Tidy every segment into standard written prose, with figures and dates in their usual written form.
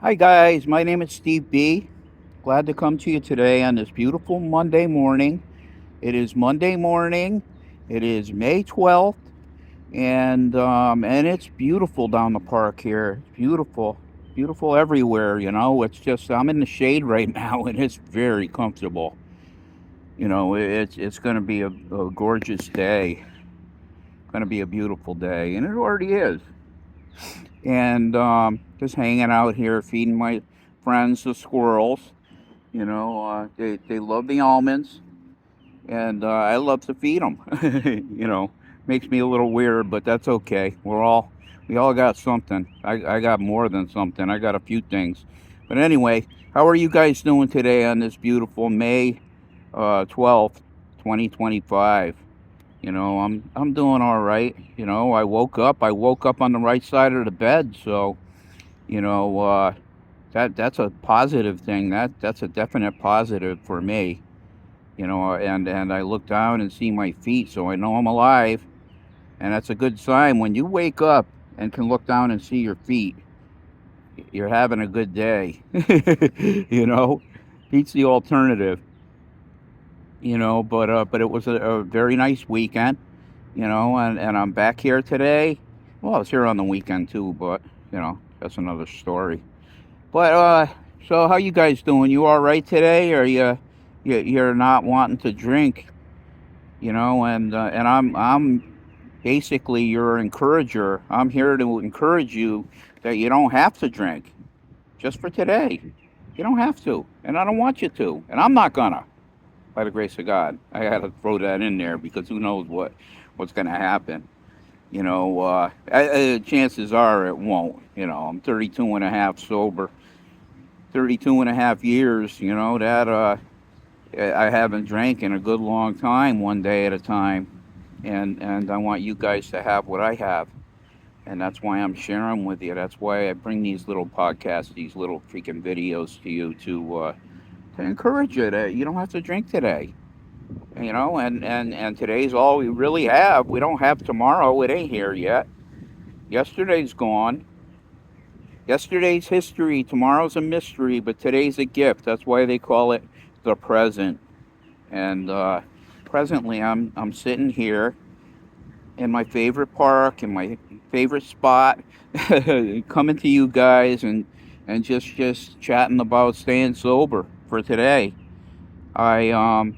Hi, guys. My name is Steve B. Glad to come to you today on this beautiful Monday morning. It is Monday morning. It is May 12th, and it's beautiful down the park here. It's beautiful, beautiful everywhere. It's just I'm in the shade right now, and it's very comfortable. It's going to be a gorgeous day. Going to be a beautiful day, and it already is. And just hanging out here, feeding my friends the squirrels. They love the almonds, and I love to feed them. Makes me a little weird, but that's okay. We all got something. I got more than something. I got a few things. But anyway, how are you guys doing today on this beautiful May 12th, 2025? I'm doing all right. I woke up on the right side of the bed, so you know, that's a positive thing. That's a definite positive for me. And I look down and see my feet, so I know I'm alive, and that's a good sign. When you wake up and can look down and see your feet, you're having a good day. you know, Beats the alternative. But it was a very nice weekend. And I'm back here today. Well, I was here on the weekend too, but that's another story. But so how you guys doing? You all right today, or you're not wanting to drink? And I'm basically your encourager. I'm here to encourage you that you don't have to drink just for today. You don't have to, and I don't want you to, and I'm not gonna. By the grace of God, I had to throw that in there because who knows what's gonna happen. Chances are it won't. I'm 32 and a half sober. 32 and a half years, that I haven't drank in a good long time, one day at a time. And I want you guys to have what I have. And that's why I'm sharing with you. That's why I bring these little podcasts, these little freaking videos to you to encourage you that you don't have to drink today. And today's all we really have. We don't have tomorrow. It ain't here yet. Yesterday's gone. Yesterday's history, tomorrow's a mystery, but today's a gift. That's why they call it the present. And presently, I'm sitting here in my favorite park, in my favorite spot, coming to you guys and just chatting about staying sober for today. I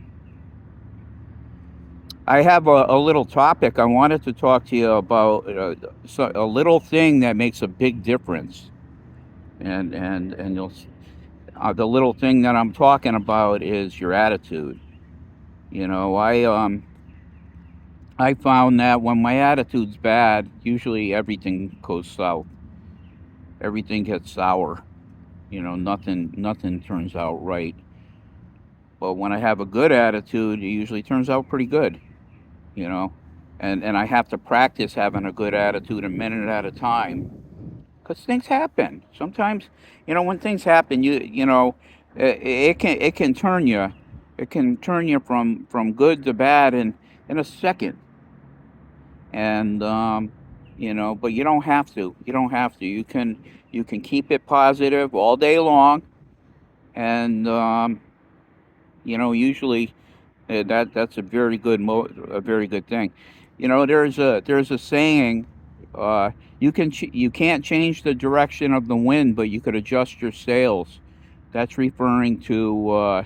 I have a little topic I wanted to talk to you about. A little thing that makes a big difference, and the little thing that I'm talking about is your attitude. You know, I found that when my attitude's bad, usually everything goes south. Everything gets sour. Nothing turns out right. But when I have a good attitude, it usually turns out pretty good. You know, and I have to practice having a good attitude a minute at a time because things happen. Sometimes, when things happen, it can turn you. It can turn you from good to bad in a second. And but you don't have to. You don't have to. You can keep it positive all day long, and usually that's a very good thing. There's a saying, you can't change the direction of the wind, but you could adjust your sails. That's referring to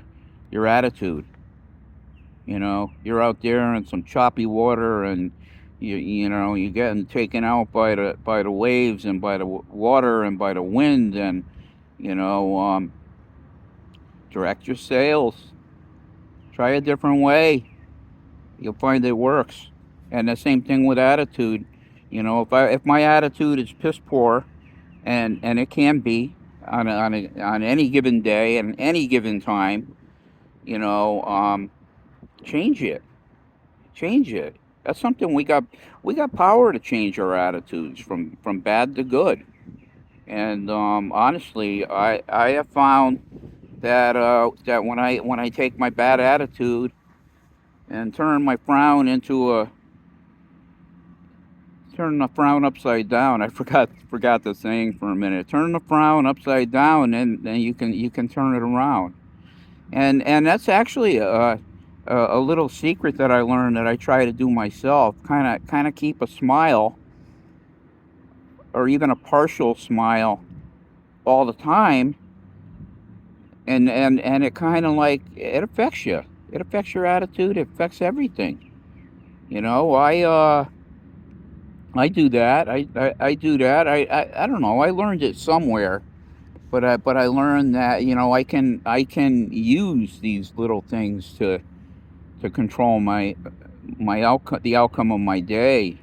your attitude. You're out there in some choppy water, and you're getting taken out by the waves and by the water and by the wind, and you know direct your sails. Try a different way. You'll find it works. And the same thing with attitude. If my attitude is piss poor, and it can be on any given day and any given time, you know, change it. Change it. That's something we got power to change our attitudes from bad to good. And honestly, I have found that when I take my bad attitude and turn the frown upside down. I forgot the saying for a minute. Turn the frown upside down, and then you can turn it around. And that's actually a little secret that I learned that I try to do myself. Kind of keep a smile or even a partial smile all the time, and it kind of like it affects you. It affects your attitude. It affects everything. I do that. I do that. I don't know. I learned it somewhere, but I learned that I can use these little things to control my outcome, the outcome of my day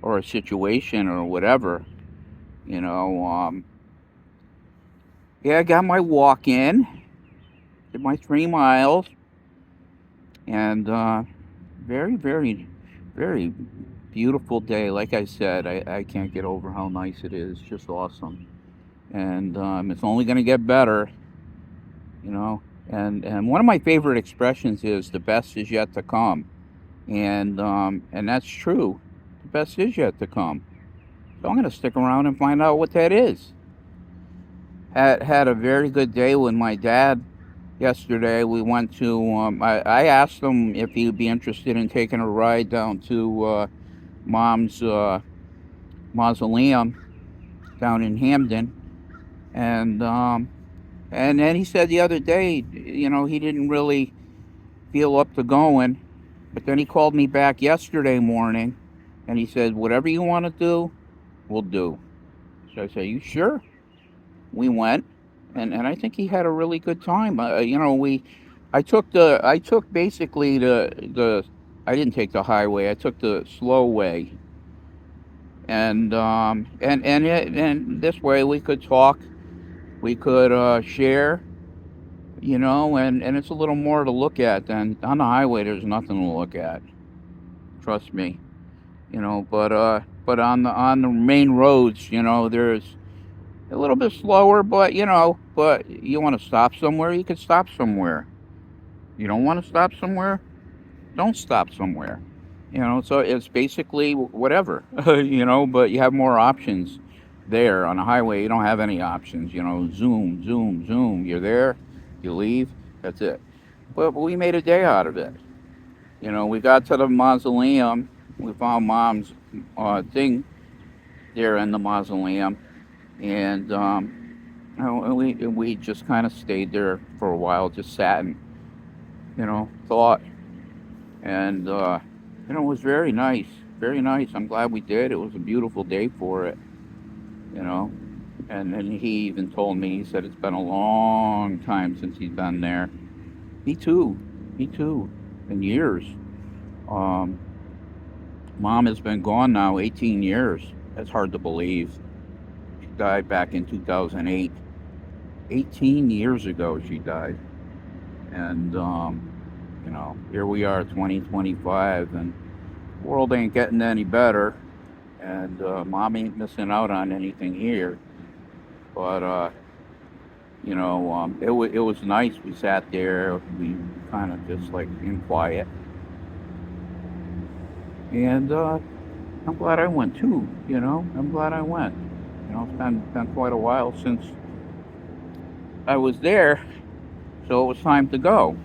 or a situation or whatever. You know. Yeah, I got my walk in, did my 3 miles, and very very beautiful day. Like I said, I can't get over how nice it is. Just awesome, and it's only going to get better. You know. And one of my favorite expressions is the best is yet to come, and that's true. The best is yet to come. So I'm going to stick around and find out what that is. Had a very good day with my dad yesterday. We went to. I asked him if he would be interested in taking a ride down to Mom's mausoleum down in Hamden, and and then he said the other day, he didn't really feel up to going, but then he called me back yesterday morning, and he said, "Whatever you want to do, we'll do." So I said, "You sure?" We went, and I think he had a really good time. I took basically the I didn't take the highway. I took the slow way, and this way we could talk, we could share, and it's a little more to look at than on the highway. There's nothing to look at, trust me. But on the main roads, there's a little bit slower, but you want to stop somewhere, you could stop somewhere. You don't want to stop somewhere, don't stop somewhere. So it's basically whatever, but you have more options there. On a highway, you don't have any options, zoom, zoom, zoom. You're there, you leave, that's it. But we made a day out of it. We got to the mausoleum, we found Mom's thing there in the mausoleum, and we just kind of stayed there for a while, just sat and thought, and it was very nice, very nice. I'm glad we did. It was a beautiful day for it, you know. And he even told me, he said it's been a long time since he's been there. Me too, me too, in years. Um, Mom has been gone now 18 years. That's hard to believe. She died back in 2008. 18 years ago she died. And, here we are, 2025, and the world ain't getting any better. And Mom ain't missing out on anything here. But, it was nice. We sat there, we kind of just like in quiet. And I'm glad I went too, I'm glad I went. It's been quite a while since I was there, so it was time to go.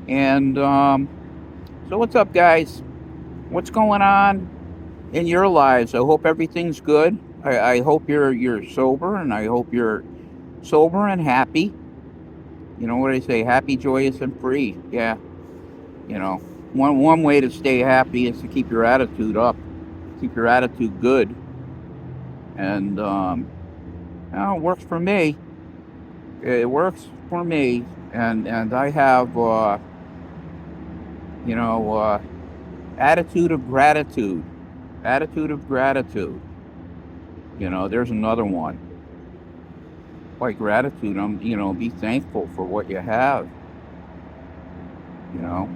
And so, what's up, guys? What's going on in your lives? I hope everything's good. I hope you're sober, and I hope you're sober and happy. You know what I say? Happy, joyous, and free. Yeah. You know, one way to stay happy is to keep your attitude up, keep your attitude good, and it works for me. It works for me, and I have you know attitude of gratitude. Attitude of gratitude. There's another one. By gratitude, be thankful for what you have. You know,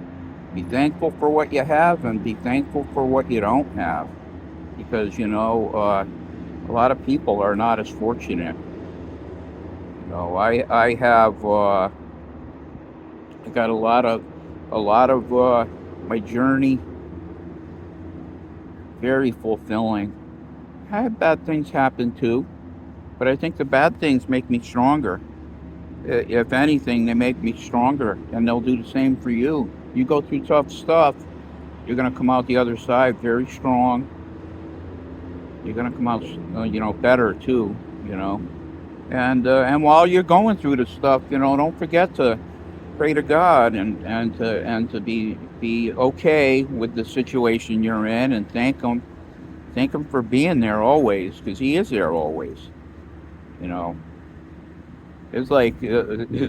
be thankful for what you have, and be thankful for what you don't have, because a lot of people are not as fortunate. I have I got a lot of my journey very fulfilling. I have bad things happen too, but I think the bad things make me stronger. If anything, they make me stronger, and they'll do the same for you. You go through tough stuff, you're going to come out the other side very strong. You're going to come out, better too, you know. And while you're going through the stuff, don't forget to pray to God and to be okay with the situation you're in, and thank Him for being there always, because He is there always. You know, it's like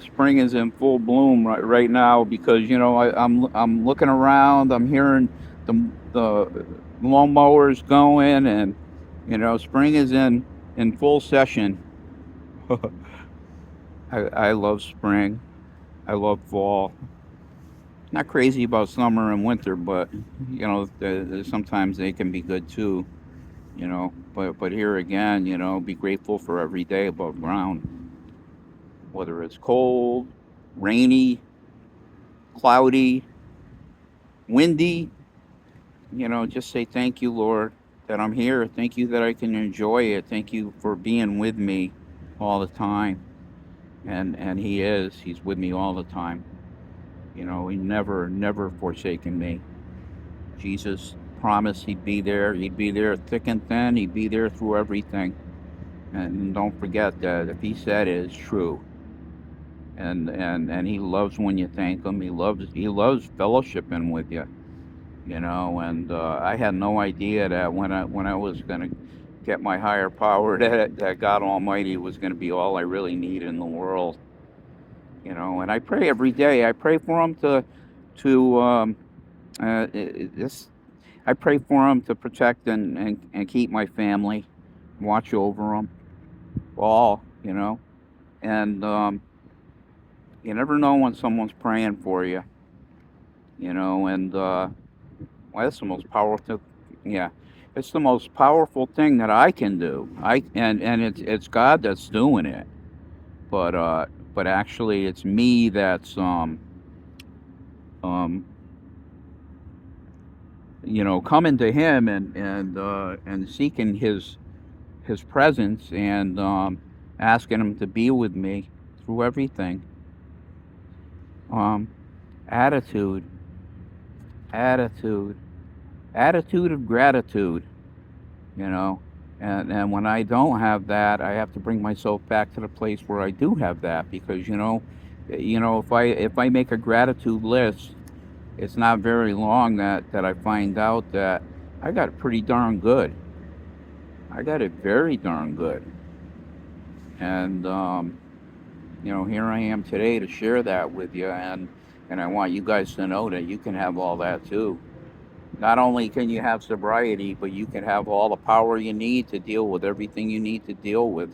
spring is in full bloom right now, because I'm looking around, I'm hearing the lawnmowers going, and spring is in full session. I love spring. I love fall. Not crazy about summer and winter, but sometimes they can be good too. But here again, be grateful for every day above ground, whether it's cold, rainy, cloudy, windy. Just say thank you, Lord, that I'm here. Thank you that I can enjoy it. Thank you for being with me all the time. And He's with me all the time. He never forsaken me. Jesus promised He'd be there. He'd be there thick and thin. He'd be there through everything. And don't forget that if He said it, it's true. And He loves when you thank Him. He loves fellowshipping with you. And I had no idea that when I was gonna get my higher power, that God Almighty was gonna be all I really need in the world. And I pray every day. I pray for Him I pray for Him to protect and keep my family, watch over them all. And you never know when someone's praying for you. And that's the most powerful. Yeah, it's the most powerful thing that I can do. And it's God that's doing it, but actually it's me that's coming to Him and seeking His presence, and asking Him to be with me through everything. Um, attitude, attitude, attitude of gratitude. And when I don't have that, I have to bring myself back to the place where I do have that, because if I make a gratitude list, it's not very long that I find out that I got it pretty darn good. I got it very darn good. And here I am today to share that with you, and I want you guys to know that you can have all that too. Not only can you have sobriety, but you can have all the power you need to deal with everything you need to deal with.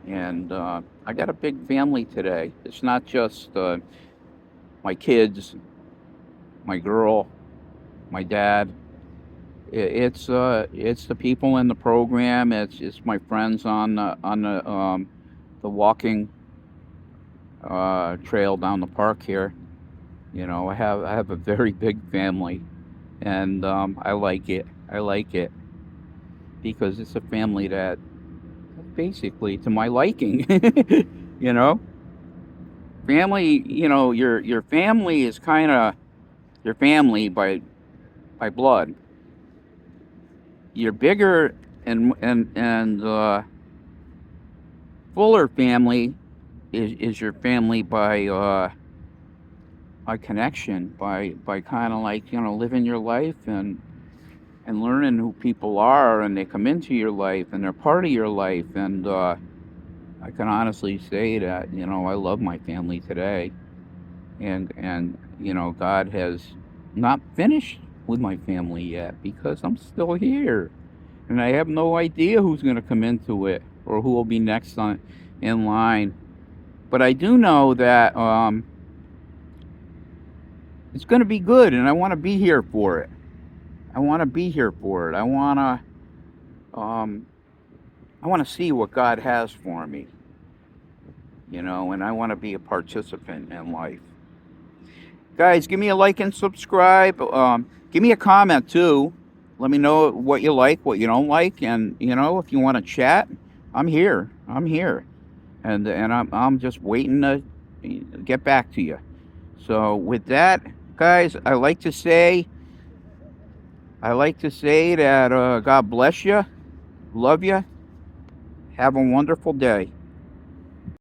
And I got a big family today. It's not just my kids, my girl, my dad. It's the people in the program. It's my friends on the walking trail down the park here. I have a very big family, and I like it. I like it because it's a family that basically to my liking. you know, family. Your family is kind of your family by blood. Your bigger and fuller family is your family by connection, by kind of like living your life and learning who people are, and they come into your life and they're part of your life. And I can honestly say that I love my family today, and God has not finished with my family yet, because I'm still here, and I have no idea who's going to come into it or who will be next in line. But I do know that it's going to be good, and I want to be here for it. I want to be here for it. I want to see what God has for me, and I want to be a participant in life. Guys, give me a like and subscribe. Give me a comment too. Let me know what you like, what you don't like, and if you want to chat, I'm here. I'm here, and I'm just waiting to get back to you. So with that, guys, I like to say that God bless you, love you, have a wonderful day.